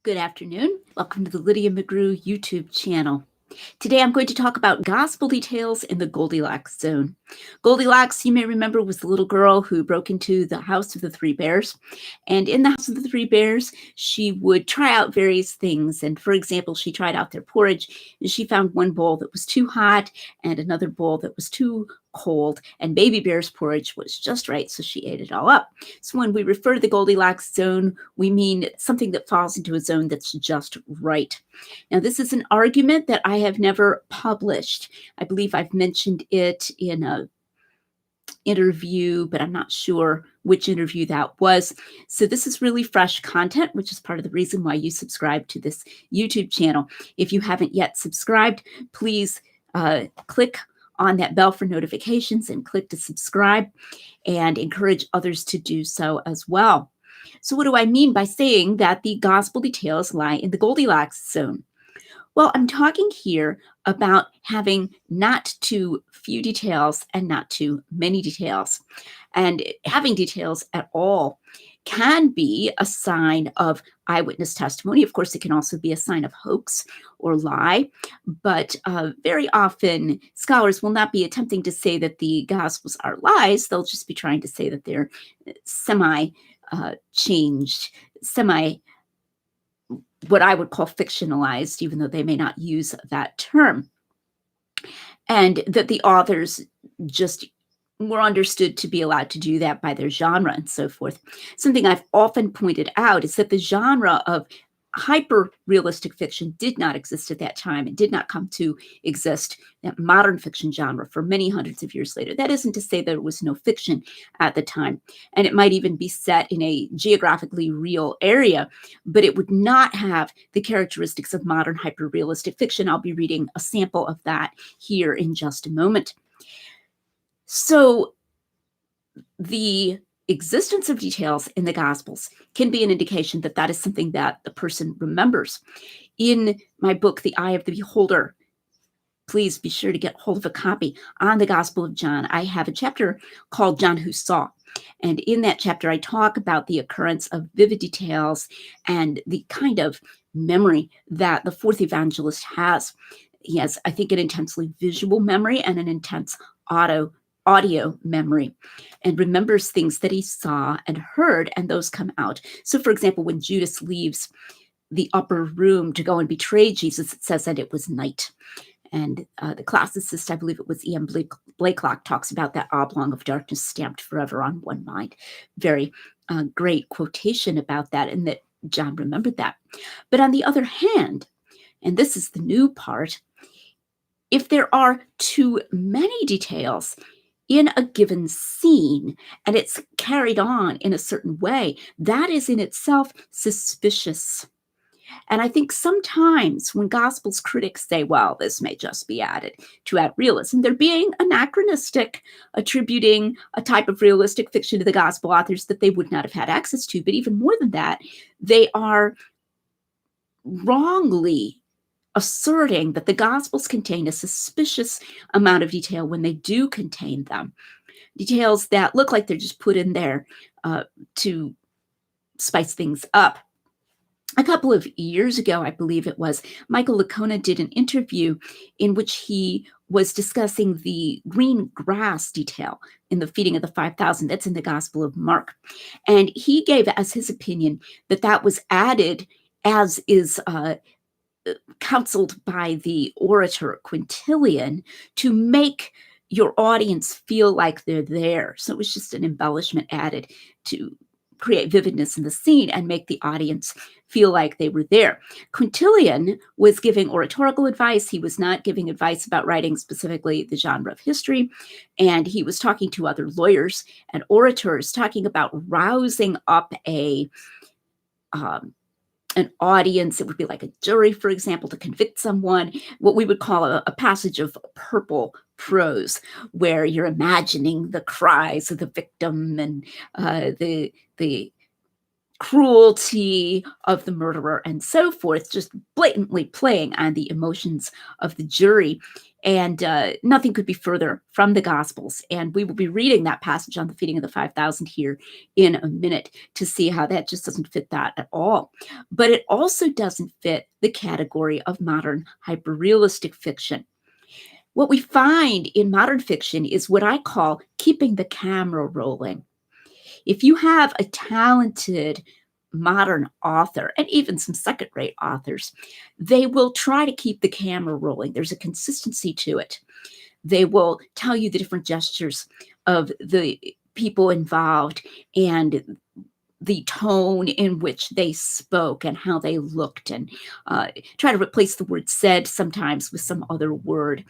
Good afternoon. Welcome to the Lydia McGrew YouTube channel. Today I'm going to talk about gospel details in the Goldilocks zone. Goldilocks, you may remember, was the little girl who broke into the house of the three bears. And in the house of the three bears, she would try out various things. And for example, she tried out their porridge, and she found one bowl that was too hot and another bowl that was too cold. And baby bear's porridge was just right, so she ate it all up. So when we refer to the Goldilocks zone, we mean something that falls into a zone that's just right. Now, this is an argument that I have never published. I believe I've mentioned it in a interview, but I'm not sure which interview that was. So this is really fresh content, which is part of the reason why you subscribe to this YouTube channel. If you haven't yet subscribed, please click on that bell for notifications and click to subscribe, and encourage others to do so as well. So what do I mean by saying that the gospel details lie in the Goldilocks zone? Well, I'm talking here about having not too few details and not too many details. And having details at all can be a sign of eyewitness testimony. Of course, it can also be a sign of hoax or lie. But very often, scholars will not be attempting to say that the Gospels are lies. They'll just be trying to say that they're semi-changed, what I would call fictionalized, even though they may not use that term. And that the authors just were understood to be allowed to do that by their genre and so forth. Something I've often pointed out is that the genre of hyper-realistic fiction did not exist at that time and did not come to exist, that modern fiction genre, for many hundreds of years later. That isn't to say there was no fiction at the time, and it might even be set in a geographically real area, but it would not have the characteristics of modern hyper-realistic fiction. I'll be reading a sample of that here in just a moment. So the existence of details in the Gospels can be an indication that that is something that the person remembers. In my book, The Eye of the Beholder, please be sure to get hold of a copy, on the Gospel of John, I have a chapter called John Who Saw. And in that chapter, I talk about the occurrence of vivid details and the kind of memory that the fourth evangelist has. He has, I think, an intensely visual memory and an intense audio memory, and remembers things that he saw and heard, and those come out. So, for example, when Judas leaves the upper room to go and betray Jesus, it says that it was night. And the classicist, I believe it was E.M. Blakelock, talks about that oblong of darkness stamped forever on one mind. Very great quotation about that, and that John remembered that. But on the other hand, and this is the new part, if there are too many details in a given scene and it's carried on in a certain way, that is in itself suspicious. And I think sometimes when Gospels critics say, well, this may just be added to add realism, they're being anachronistic, attributing a type of realistic fiction to the Gospel authors that they would not have had access to. But even more than that, they are wrongly asserting that the Gospels contain a suspicious amount of detail when they do contain them. Details that look like they're just put in there to spice things up. A couple of years ago, I believe it was, Michael Licona did an interview in which he was discussing the green grass detail in the feeding of the 5,000. That's in the Gospel of Mark. And he gave as his opinion that that was added, as is counseled by the orator Quintilian, to make your audience feel like they're there. So it was just an embellishment added to create vividness in the scene and make the audience feel like they were there. Quintilian was giving oratorical advice. He was not giving advice about writing specifically the genre of history. And he was talking to other lawyers and orators, talking about rousing up an audience. It would be like a jury, for example, to convict someone, what we would call a passage of purple prose, where you're imagining the cries of the victim and the cruelty of the murderer and so forth, just blatantly playing on the emotions of the jury. And nothing could be further from the Gospels. And we will be reading that passage on the feeding of the 5,000 here in a minute to see how that just doesn't fit that at all. But it also doesn't fit the category of modern hyperrealistic fiction. What we find in modern fiction is what I call keeping the camera rolling. If you have a talented modern author, and even some second-rate authors, they will try to keep the camera rolling. There's a consistency to it. They will tell you the different gestures of the people involved and the tone in which they spoke and how they looked, and try to replace the word said sometimes with some other word,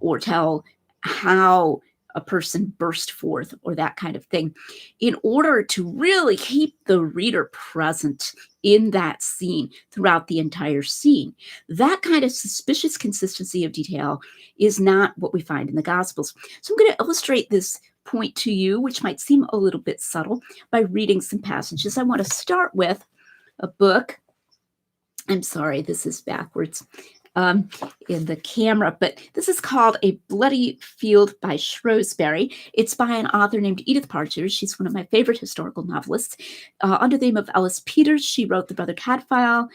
or tell how a person burst forth, or that kind of thing, in order to really keep the reader present in that scene throughout the entire scene. That kind of suspicious consistency of detail is not what we find in the Gospels. So I'm going to illustrate this point to you, which might seem a little bit subtle, by reading some passages. I want to start with a book. I'm sorry, this is backwards in the camera, but this is called A Bloody Field by Shrewsbury. It's by an author named Edith Pargeter. She's one of my favorite historical novelists. Under the name of Alice Peters, she wrote the Brother Cadfael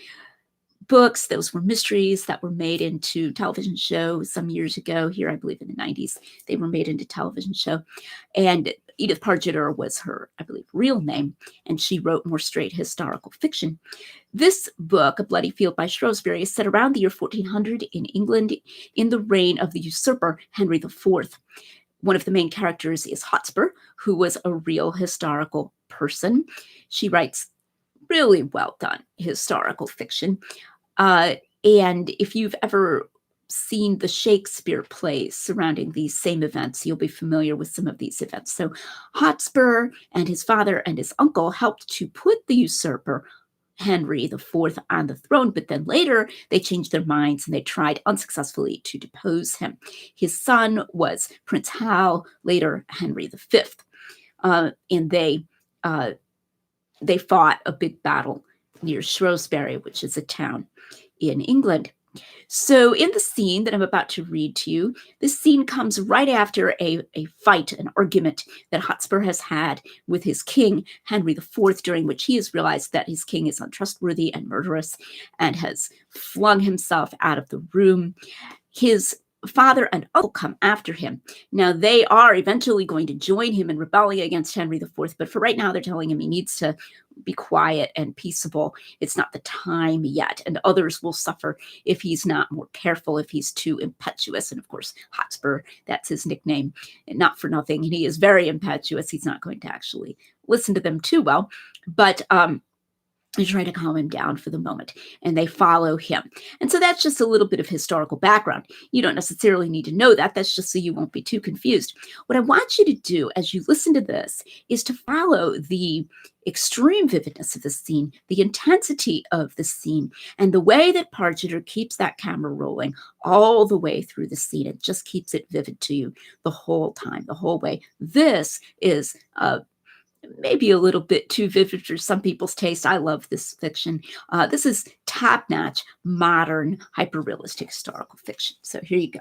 books. Those were mysteries that were made into television show some years ago. Here, I believe in the 90s, they were made into television show. And Edith Pargeter was her, I believe, real name, and she wrote more straight historical fiction. This book, A Bloody Field by Shrewsbury, is set around the year 1400 in England in the reign of the usurper Henry IV. One of the main characters is Hotspur, who was a real historical person. She writes really well done historical fiction. And if you've ever seen the Shakespeare plays surrounding these same events, you'll be familiar with some of these events. So Hotspur and his father and his uncle helped to put the usurper Henry IV on the throne, but then later they changed their minds and they tried unsuccessfully to depose him. His son was Prince Hal, later Henry V, and they fought a big battle near Shrewsbury, which is a town in England. So in the scene that I'm about to read to you, this scene comes right after a fight, an argument that Hotspur has had with his king, Henry IV, during which he has realized that his king is untrustworthy and murderous and has flung himself out of the room. His father and uncle come after him. Now, they are eventually going to join him in rebelling against Henry IV, but for right now, they're telling him he needs to be quiet and peaceable. It's not the time yet, and others will suffer if he's not more careful, if he's too impetuous. And of course, Hotspur, that's his nickname, and not for nothing. And he is very impetuous. He's not going to actually listen to them too well, but they try to calm him down for the moment, and they follow him. And so that's just a little bit of historical background. You don't necessarily need to know that. That's just so you won't be too confused. What I want you to do as you listen to this is to follow the extreme vividness of the scene, the intensity of the scene, and the way that Pargeter keeps that camera rolling all the way through the scene. It just keeps it vivid to you the whole time, the whole way. This is maybe a little bit too vivid for some people's taste. I love this fiction. This is top-notch, modern, hyper-realistic historical fiction. So here you go.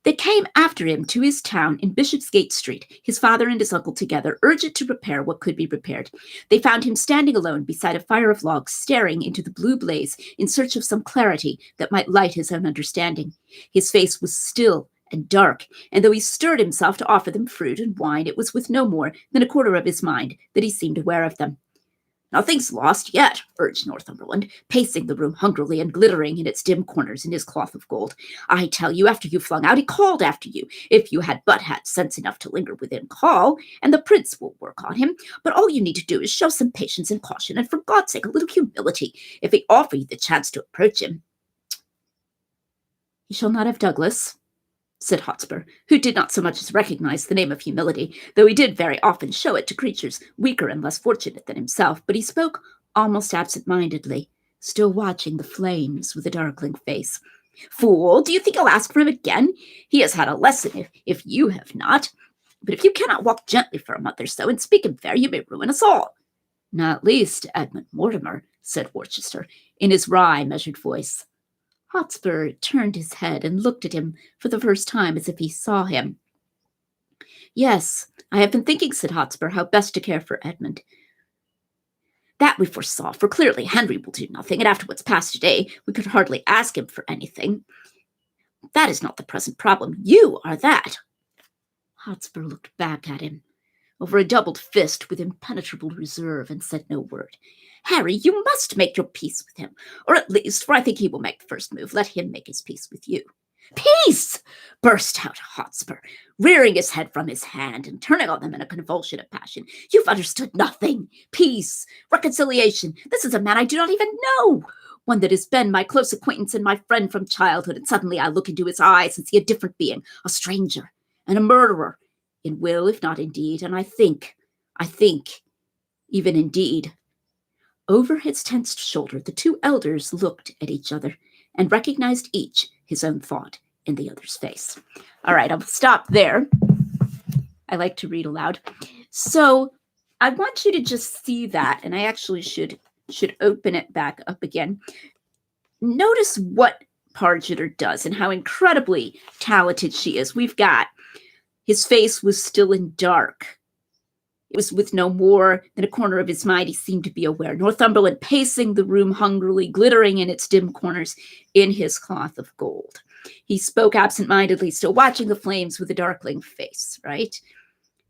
They came after him to his town in Bishopsgate Street, his father and his uncle together, urgent to repair what could be repaired. They found him standing alone beside a fire of logs, staring into the blue blaze in search of some clarity that might light his own understanding. His face was still and dark, and though he stirred himself to offer them fruit and wine, it was with no more than a quarter of his mind that he seemed aware of them. Nothing's lost yet, urged Northumberland, pacing the room hungrily and glittering in its dim corners in his cloth of gold. I tell you, after you flung out, he called after you. If you had but had sense enough to linger within call, and the prince will work on him. But all you need to do is show some patience and caution, and for God's sake, a little humility, if he offer you the chance to approach him. He shall not have Douglas, said Hotspur, who did not so much as recognize the name of humility, though he did very often show it to creatures weaker and less fortunate than himself. But he spoke almost absent-mindedly, still watching the flames with a darkling face. Fool, do you think he'll ask for him again? He has had a lesson, if you have not. But if you cannot walk gently for a month or so and speak him fair, you may ruin us all. Not least Edmund Mortimer, said Worcester, in his wry, measured voice. Hotspur turned his head and looked at him for the first time as if he saw him. "Yes, I have been thinking," said Hotspur, "how best to care for Edmund. That we foresaw, for clearly Henry will do nothing, and after what's passed today, we could hardly ask him for anything. That is not the present problem. You are that." Hotspur looked back at him over a doubled fist with impenetrable reserve and said no word. "Harry, you must make your peace with him, or at least, for I think he will make the first move, let him make his peace with you." "Peace!" burst out Hotspur, rearing his head from his hand and turning on them in a convulsion of passion. "You've understood nothing. Peace, reconciliation. This is a man I do not even know, one that has been my close acquaintance and my friend from childhood, and suddenly I look into his eyes and see a different being, a stranger, and a murderer, in will if not in deed, and I think, even in deed." Over his tensed shoulder, the two elders looked at each other and recognized each his own thought in the other's face. All right, I'll stop there. I like to read aloud. So I want you to just see that, and I actually should open it back up again. Notice what Pargeter does and how incredibly talented she is. We've got his face was still in dark. It was with no more than a corner of his mind he seemed to be aware. Northumberland pacing the room hungrily, glittering in its dim corners in his cloth of gold. He spoke absent-mindedly, still watching the flames with a darkling face, right?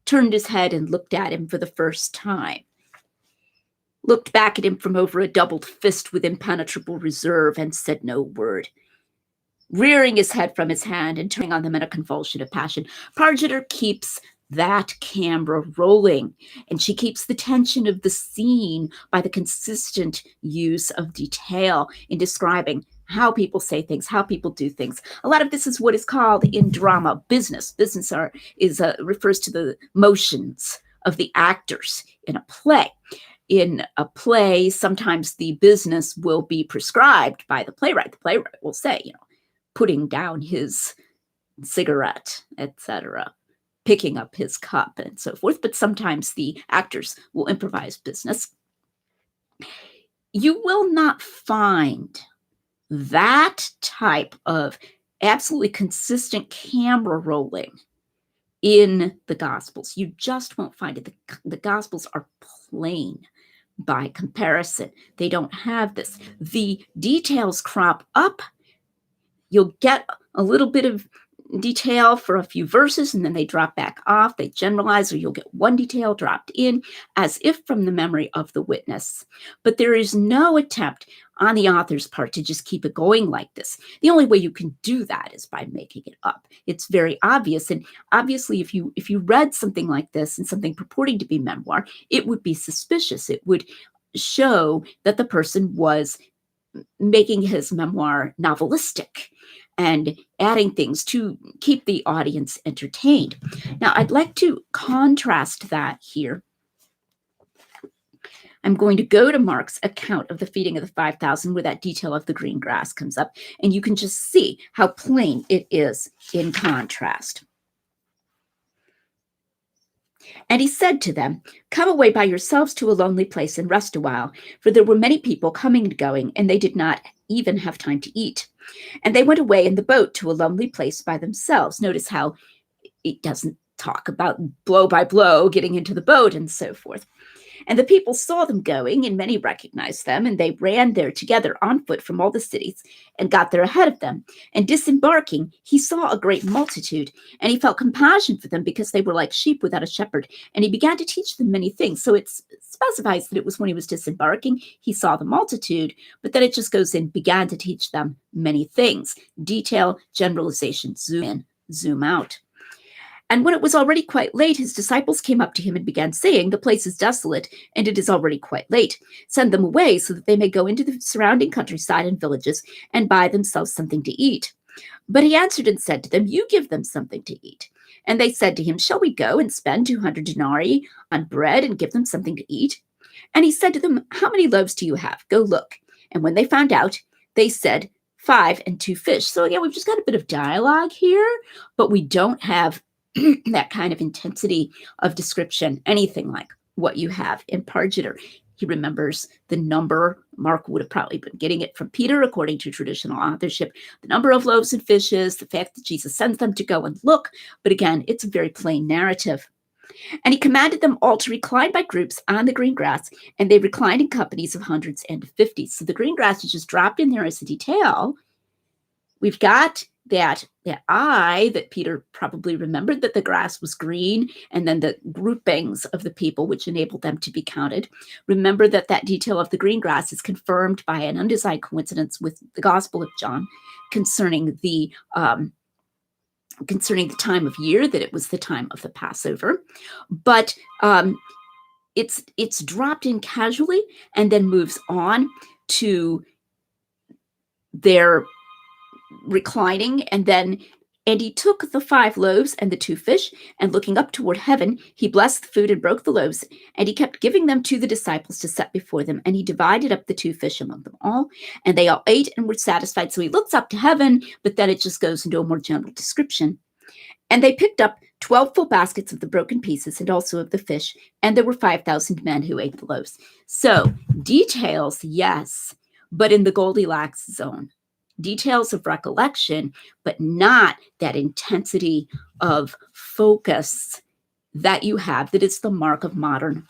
Turned his head and looked at him for the first time. Looked back at him from over a doubled fist with impenetrable reserve and said no word. Rearing his head from his hand and turning on them in a convulsion of passion. Pargeter keeps that camera rolling, and she keeps the tension of the scene by the consistent use of detail in describing how people say things, how people do things. A lot of this is what is called in drama business. Business refers to the motions of the actors in a play. In a play, sometimes the business will be prescribed by the playwright. The playwright will say, putting down his cigarette, etc., picking up his cup, and so forth. But sometimes the actors will improvise business. You will not find that type of absolutely consistent camera rolling in the Gospels. You just won't find it. The Gospels are plain by comparison. They don't have this. The details crop up. You'll get a little bit of detail for a few verses, and then they drop back off. They generalize, or you'll get one detail dropped in as if from the memory of the witness. But there is no attempt on the author's part to just keep it going like this. The only way you can do that is by making it up. It's very obvious. And obviously, if you read something like this and something purporting to be memoir, it would be suspicious. It would show that the person was making his memoir novelistic and adding things to keep the audience entertained. Now, I'd like to contrast that here. I'm going to go to Mark's account of the feeding of the 5,000, where that detail of the green grass comes up, and you can just see how plain it is in contrast. And he said to them, "Come away by yourselves to a lonely place and rest a while, for there were many people coming and going, and they did not even have time to eat." And they went away in the boat to a lonely place by themselves. Notice how it doesn't talk about blow by blow getting into the boat and so forth. And the people saw them going, and many recognized them, and they ran there together on foot from all the cities and got there ahead of them. And disembarking, he saw a great multitude, and he felt compassion for them because they were like sheep without a shepherd. And he began to teach them many things. So it specifies that it was when he was disembarking, he saw the multitude, but then it just goes in, began to teach them many things. Detail, generalization, zoom in, zoom out. And when it was already quite late, his disciples came up to him and began saying, "The place is desolate, and it is already quite late. Send them away so that they may go into the surrounding countryside and villages and buy themselves something to eat." But he answered and said to them, "You give them something to eat." And they said to him, "Shall we go and spend 200 denarii on bread and give them something to eat?" And he said to them, "How many loaves do you have? Go look." And when they found out, they said, 5 and 2 fish. So again, we've just got a bit of dialogue here, but we don't have that kind of intensity of description, anything like what you have in Pargeter. He remembers the number. Mark would have probably been getting it from Peter, according to traditional authorship, the number of loaves and fishes, the fact that Jesus sends them to go and look. But again, it's a very plain narrative. And he commanded them all to recline by groups on the green grass, and they reclined in companies of hundreds and fifties. So the green grass is just dropped in there as a detail. We've got that eye that Peter probably remembered, that the grass was green, and then the groupings of the people, which enabled them to be counted. Remember that detail of the green grass is confirmed by an undesigned coincidence with the Gospel of John concerning the time of year, that it was the time of the Passover. But it's dropped in casually and then moves on to their reclining, and he took the 5 loaves and the 2 fish, and looking up toward heaven, he blessed the food and broke the loaves, and he kept giving them to the disciples to set before them, and he divided up the 2 fish among them all, and they all ate and were satisfied. So he looks up to heaven, but then it just goes into a more general description. And they picked up 12 full baskets of the broken pieces and also of the fish, and there were 5,000 men who ate the loaves. So details, yes, but in the Goldilocks zone. Details of recollection, but not that intensity of focus that you have, that is the mark of modern,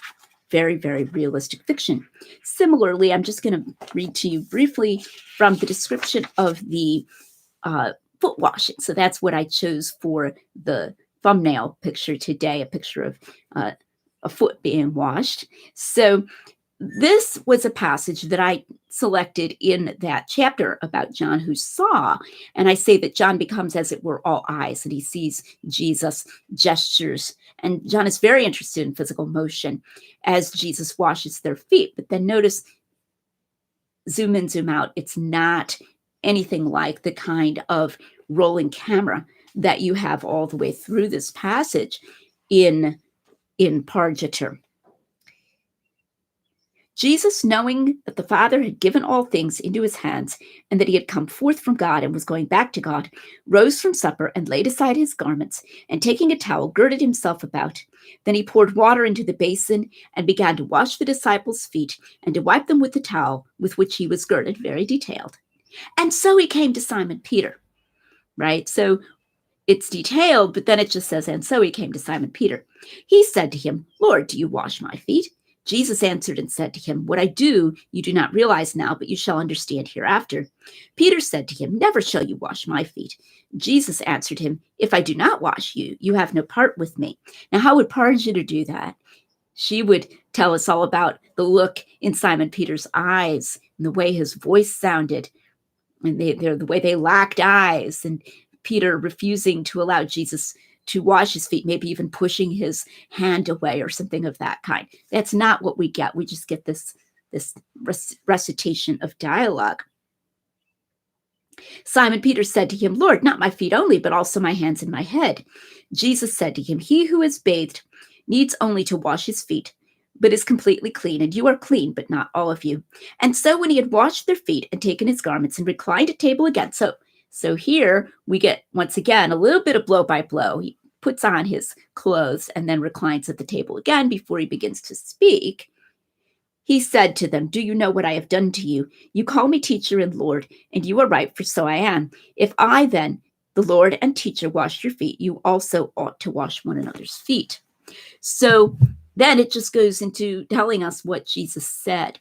very, very realistic fiction. Similarly, I'm just going to read to you briefly from the description of the foot washing. So that's what I chose for the thumbnail picture today, a picture of a foot being washed. So this was a passage that I selected in that chapter about John who saw. And I say that John becomes, as it were, all eyes, and he sees Jesus, gestures. And John is very interested in physical motion as Jesus washes their feet. But then notice, zoom in, zoom out. It's not anything like the kind of rolling camera that you have all the way through this passage in Pargeter. Jesus, knowing that the Father had given all things into his hands, and that he had come forth from God and was going back to God, rose from supper and laid aside his garments, and taking a towel, girded himself about. Then he poured water into the basin and began to wash the disciples' feet and to wipe them with the towel with which he was girded, very detailed. And so he came to Simon Peter, right? So it's detailed, but then it just says, and so he came to Simon Peter. He said to him, Lord, do you wash my feet? Jesus answered and said to him, what I do, you do not realize now, but you shall understand hereafter. Peter said to him, never shall you wash my feet. Jesus answered him, if I do not wash you, you have no part with me. Now, how would Pargeter do that? She would tell us all about the look in Simon Peter's eyes and the way his voice sounded, and the way they lacked eyes, and Peter refusing to allow Jesus to wash his feet, maybe even pushing his hand away or something of that kind. That's not what we get. We just get this recitation of dialogue. Simon Peter said to him, Lord, not my feet only, but also my hands and my head. Jesus said to him, he who is bathed needs only to wash his feet, but is completely clean, and you are clean, but not all of you. And so when he had washed their feet and taken his garments and reclined at table again, so here we get, once again, a little bit of blow by blow. He puts on his clothes and then reclines at the table again before he begins to speak. He said to them, do you know what I have done to you? You call me teacher and Lord, and you are right, for so I am. If I then, the Lord and teacher, wash your feet, you also ought to wash one another's feet. So then it just goes into telling us what Jesus said.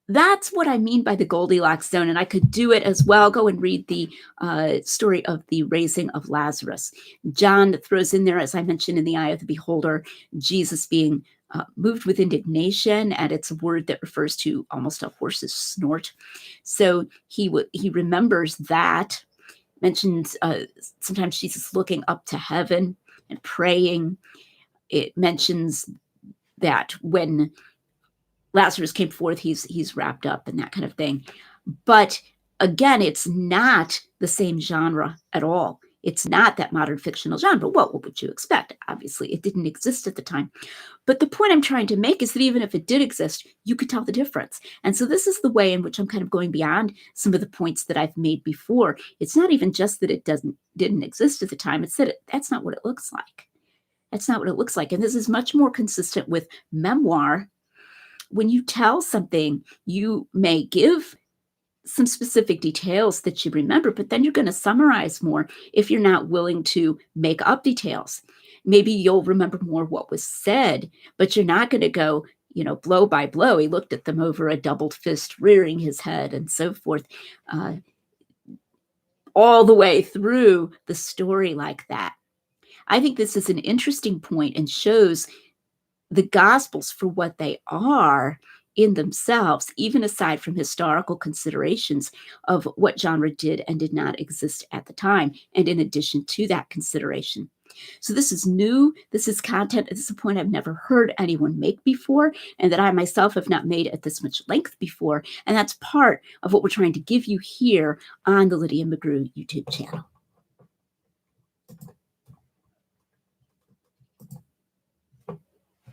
That's what I mean by the Goldilocks zone, and I could do it as well. Go and read the story of the raising of Lazarus. John throws in there, as I mentioned, in the eye of the beholder, Jesus being moved with indignation, and it's a word that refers to almost a horse's snort. So he remembers that, mentions sometimes Jesus looking up to heaven and praying. It mentions that when Lazarus came forth, he's wrapped up and that kind of thing. But again, it's not the same genre at all. It's not that modern fictional genre. Well, what would you expect? Obviously, it didn't exist at the time. But the point I'm trying to make is that even if it did exist, you could tell the difference. And so this is the way in which I'm kind of going beyond some of the points that I've made before. It's not even just that it didn't exist at the time. It's that that's not what it looks like. That's not what it looks like. And this is much more consistent with memoir when you tell something, you may give some specific details that you remember, but then you're going to summarize more if you're not willing to make up details. Maybe you'll remember more what was said, but you're not going to go, blow by blow. He looked at them over a doubled fist, rearing his head, and so forth, uh, all the way through the story like that. I think this is an interesting point and shows the Gospels for what they are in themselves, even aside from historical considerations of what genre did and did not exist at the time, and in addition to that consideration. So this is new. This is content. This is a point I've never heard anyone make before, and that I myself have not made at this much length before. And that's part of what we're trying to give you here on the Lydia McGrew YouTube channel.